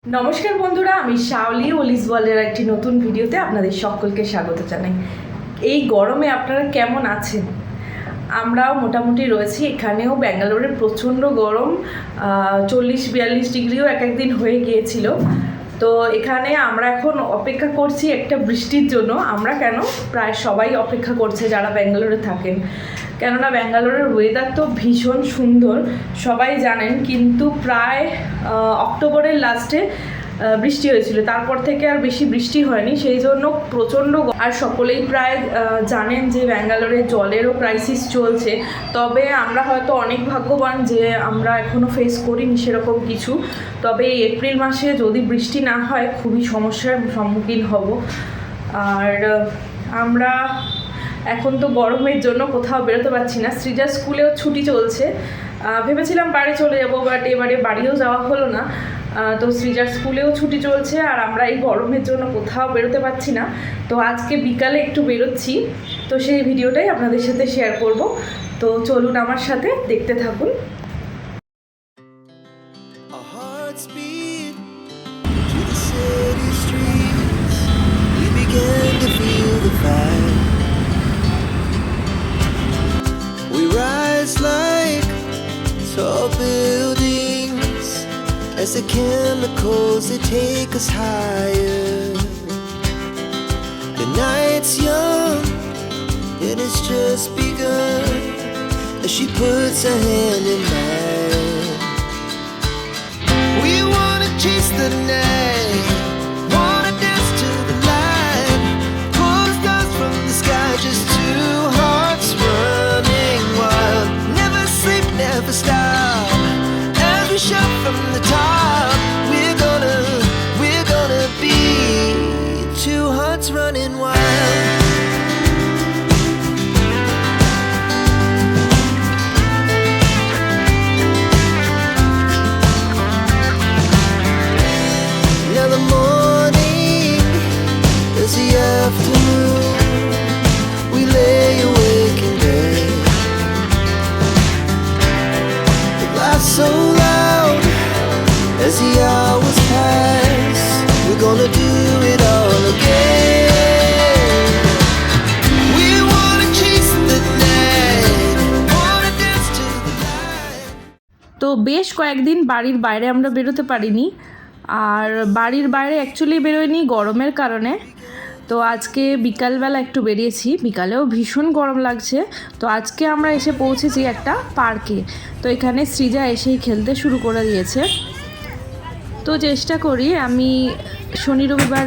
নমস্কার বন্ধুরা, আমি শাওলি ওলিস ওয়ার্ল্ডের একটি নতুন ভিডিওতে আপনাদের সকলকে স্বাগত জানাই। এই গরমে আপনারা কেমন আছেন? আমরাও মোটামুটি রয়েছি। এখানেও ব্যাঙ্গালোরে প্রচণ্ড গরম, 40-42 ডিগ্রিও এক একদিন হয়ে গিয়েছিল। তো এখানে আমরা এখন অপেক্ষা করছি একটা বৃষ্টির জন্য। আমরা কেন, প্রায় সবাই অপেক্ষা করছে যারা ব্যাঙ্গালোরে থাকেন, কেননা ব্যাঙ্গালোরের ওয়েদার তো ভীষণ সুন্দর, সবাই জানেন। কিন্তু প্রায় অক্টোবরের লাস্টে বৃষ্টি হয়েছিল, তারপর থেকে আর বেশি বৃষ্টি হয়নি, সেই জন্য প্রচণ্ড। আর সকলেই প্রায় জানেন যে ব্যাঙ্গালোরে জলেরও ক্রাইসিস চলছে। তবে আমরা হয়তো অনেক ভাগ্যবান যে আমরা এখনও ফেস করিনি সেরকম কিছু। তবে এই এপ্রিল মাসে যদি বৃষ্টি না হয় খুবই সমস্যার সম্মুখীন হব। আর আমরা এখন তো গরমের জন্য কোথাও বেরোতে পারছি না। সৃজার স্কুলেও ছুটি চলছে, ভেবেছিলাম বাড়ি চলে যাবো, বাট এবারে বাড়িও যাওয়া হলো না। তো সৃজার স্কুলেও ছুটি চলছে, আর আমরা এই গরমের জন্য কোথাও বেরোতে পারছি না। তো আজকে বিকালে একটু বেরোচ্ছি, তো সেই ভিডিওটাই আপনাদের সাথে শেয়ার করব। তো চলুন আমার সাথে, দেখতে থাকুন। Tall buildings, as the chemicals they take us higher. The night's young and it's just begun, as she puts her hand in mine. We wanna chase the night, wanna dance to the light, pull the stars from the sky, just two hearts running wild. Never sleep, never stop, as we shout from the top. We're gonna be two hearts running wild. Now the morning is the afternoon, we lay awake in bed. Laugh so loud as the hours pass, we're gonna do it all again. We wanna chase the night, wanna dance to the light. তো বেশ কয়েকদিন বাড়ির বাইরে আমরা বেরোতে পারিনি, আর বাড়ির বাইরে অ্যাকচুয়ালি বেরোয়নি গরমের কারণে। তো আজকে বিকালবেলা একটু বেরিয়েছি, বিকালেও ভীষণ গরম লাগছে। তো আজকে আমরা এসে পৌঁছেছি একটা পার্কে। তো এখানে সৃজা এসেই খেলতে শুরু করে দিয়েছে। তো চেষ্টা করি আমি শনি রবিবার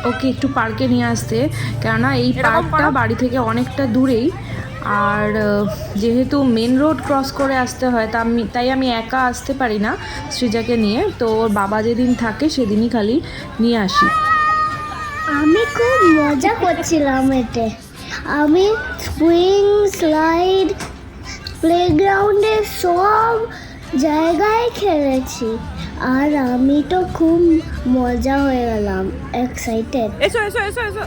ওকে একটু পার্কে নিয়ে আসতে, কেননা এই পার্কটা বাড়ি থেকে অনেকটা দূরেই। আর যেহেতু মেন রোড ক্রস করে আসতে হয়, তাই আমি একা আসতে পারি না সৃজাকে নিয়ে। তো ওর বাবা যেদিন থাকে সেদিনই খালি নিয়ে আসি। আমি খুব মজা করছিলাম এতে। আমি সুইং, স্লাইড, প্লেগ্রাউন্ডে সব জায়গায় খেলেছি, আর আমি তো খুব মজা হয়ে গেলাম, এক্সাইটেড। এসো এসো এসো এসো।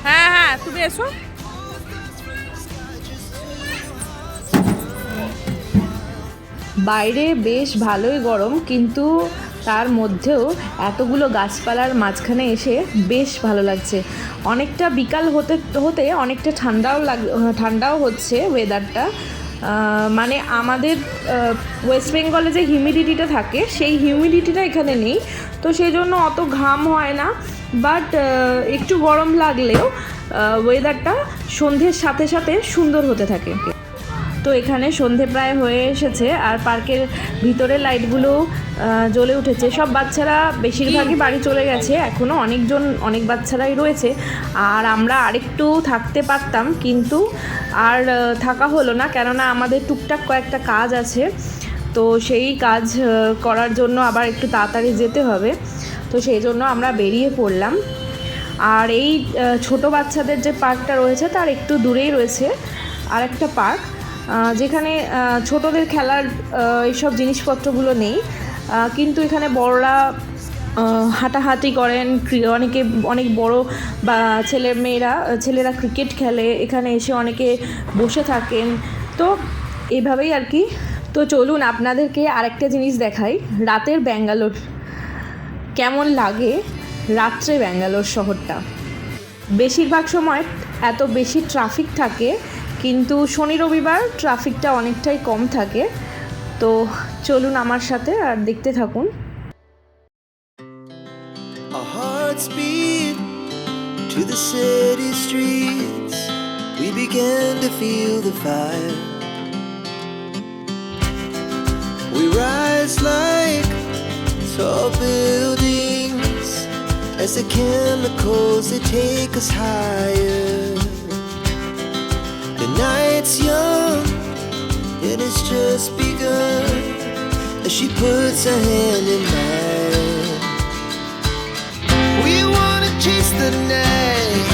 হ্যাঁ হ্যাঁ, তুমি এসো। বাইরে বেশ ভালোই গরম, কিন্তু তার মধ্যেও এতগুলো গাছপালার মাঝখানে এসে বেশ ভালো লাগছে। অনেকটা বিকাল হতে হতে অনেকটা ঠান্ডাও হচ্ছে ওয়েদারটা। মানে আমাদের ওয়েস্ট বেঙ্গলে যে হিউমিডিটিটা থাকে, সেই হিউমিডিটিটা এখানে নেই, তো সেই জন্য অত ঘাম হয় না। বাট একটু গরম লাগলেও ওয়েদারটা সন্ধ্যের সাথে সাথে সুন্দর হতে থাকে। তো এখানে সন্ধে প্রায় হয়ে এসেছে আর পার্কের ভিতরের লাইটগুলো জ্বলে উঠেছে। সব বাচ্চারা বেশিরভাগই বাড়ি চলে গেছে, এখনও অনেক বাচ্চারাই রয়েছে। আর আমরা আরেকটু থাকতে পারতাম, কিন্তু আর থাকা হলো না, কেননা আমাদের টুকটাক কয়েকটা কাজ আছে। তো সেই কাজ করার জন্য আবার একটু তাড়াতাড়ি যেতে হবে, তো সেই জন্য আমরা বেরিয়ে পড়লাম। আর এই ছোট বাচ্চাদের যে পার্কটা রয়েছে তার একটু দূরেই রয়েছে আর একটা পার্ক, যেখানে ছোটদের খেলার এইসব জিনিসপত্রগুলো নেই, কিন্তু এখানে বড়রা হাঁটাহাঁটি করেন, অনেক বড় বা ছেলেরা ক্রিকেট খেলে, এখানে এসে অনেকে বসে থাকেন। তো এইভাবেই আর কি। তো চলুন আপনাদেরকে আরেকটা জিনিস দেখাই, রাতের ব্যাঙ্গালোর কেমন লাগে। রাত্রে ব্যাঙ্গালোর শহরটা বেশিরভাগ সময় এত বেশি ট্রাফিক থাকে, কিন্তু শনি রবিবার ট্রাফিকটা অনেকটাই কম থাকে। তো চলুন আমার সাথে আর দেখতে থাকুন। Our hearts beat to the city streets. We began to feel the fire. We rise like tall buildings as the chemicals, they take us higher. The night's young and it's just begun as she puts her hand in mine. We wanna chase the night,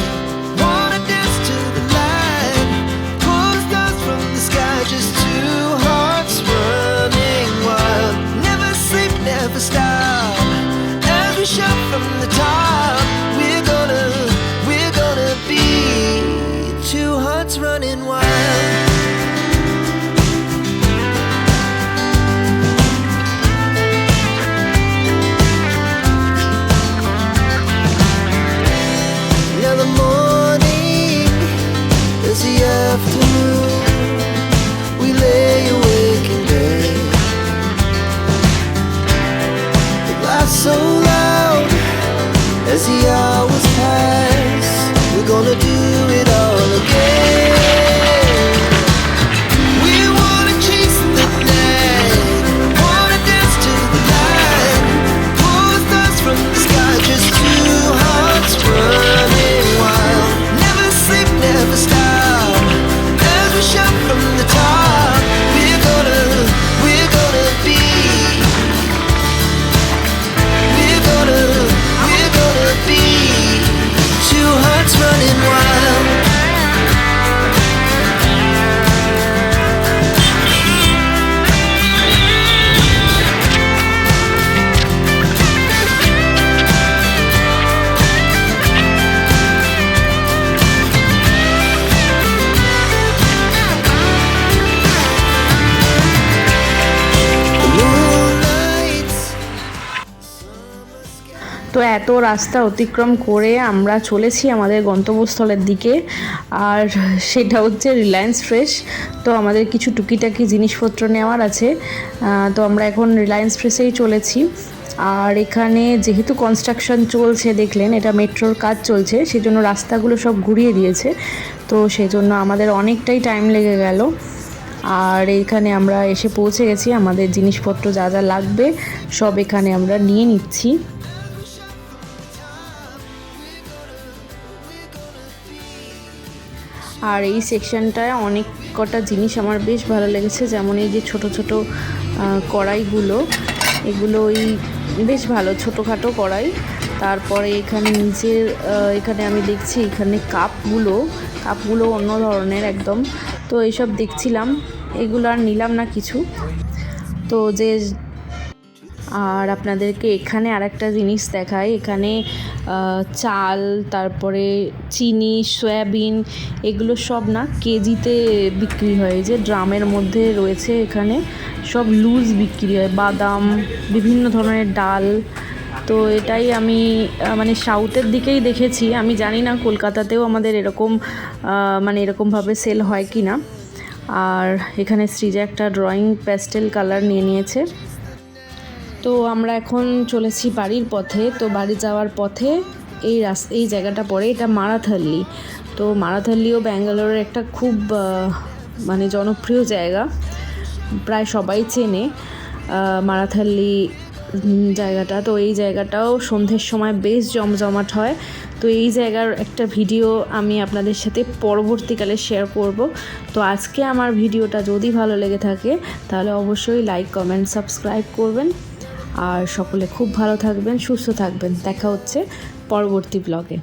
wanna dance to the light, pull stars from the sky, just two hearts running wild. Never sleep, never stop, as we shout from the top. We're gonna be two hearts running wild. Now the morning is the afternoon. We lay awake in bed. The glass so loud as the hours pass. We're gonna do it all again. We wanna chase the night, wanna dance to the light, pull stars from the sky, just two hearts running wild. Never sleep, never stop, as we shout from the top. We're gonna be, we're gonna be two hearts running wild. The moonlights, তো এত রাস্তা অতিক্রম করে আমরা চলেছি আমাদের গন্তব্যস্থলের দিকে, আর সেটা হচ্ছে রিলায়েন্স ফ্রেশ। তো আমাদের কিছু টুকিটাকি জিনিসপত্র নেওয়ার আছে, তো আমরা এখন রিলায়েন্স ফ্রেশেই চলেছি। আর এখানে যেহেতু কনস্ট্রাকশন চলছে, দেখলেন এটা মেট্রোর কাজ চলছে, সেই জন্য রাস্তাগুলো সব ঘুরিয়ে দিয়েছে, তো সেই জন্য আমাদের অনেকটাই টাইম লেগে গেল। আর এইখানে আমরা এসে পৌঁছে গেছি, আমাদের জিনিসপত্র যা যা লাগবে সব এখানে আমরা নিয়ে নিচ্ছি। আর এই সেকশনটায় অনেক কটা জিনিস আমার বেশ ভালো লেগেছে, যেমন এই যে ছোট ছোট কড়াইগুলো, এগুলো ওই বেশ ভালো ছোটোখাটো কড়াই। তারপরে এখানে নিচের এখানে আমি দেখছি এখানে কাপগুলো অন্য ধরনের একদম। তো এইসব দেখছিলাম, এগুলো আর নিলাম না কিছু। তো যে আর আপনাদেরকে এখানে আরেকটা জিনিস দেখাই, এখানে চাল, তারপরে চিনি, সয়াবিন, এগুলো সব না কেজিতে বিক্রি হয়, যে ড্রামের মধ্যে রয়েছে, এখানে সব লুজ বিক্রি হয়, বাদাম, বিভিন্ন ধরনের ডাল। তো এটাই আমি মানে সাউথের দিকেই দেখেছি, আমি জানি না কলকাতাতেও আমাদের এরকম মানে এরকমভাবে সেল হয় কি না। আর এখানে সৃজা একটা ড্রয়িং প্যাস্টেল কালার নিয়ে নিয়েছে। তো আমরা এখন চলেছি বাড়ির পথে। তো বাড়ি যাওয়ার পথে এই জায়গাটা পড়ে, এটা মারাথাল্লি। তো মারাথাল্লিও ব্যাঙ্গালোরের একটা খুব মানে জনপ্রিয় জায়গা, প্রায় সবাই চেনে মারাথালি জায়গাটা। তো এই জায়গাটাও সন্ধ্যের সময় বেশ জমজমাট হয়। তো এই জায়গার একটা ভিডিও আমি আপনাদের সাথে পরবর্তীকালে শেয়ার করব। তো আজকে আমার ভিডিওটা যদি ভালো লেগে থাকে তাহলে অবশ্যই লাইক, কমেন্ট, সাবস্ক্রাইব করবেন। আর সকলে খুব ভালো থাকবেন, সুস্থ থাকবেন। দেখা হচ্ছে পরবর্তী ব্লগে।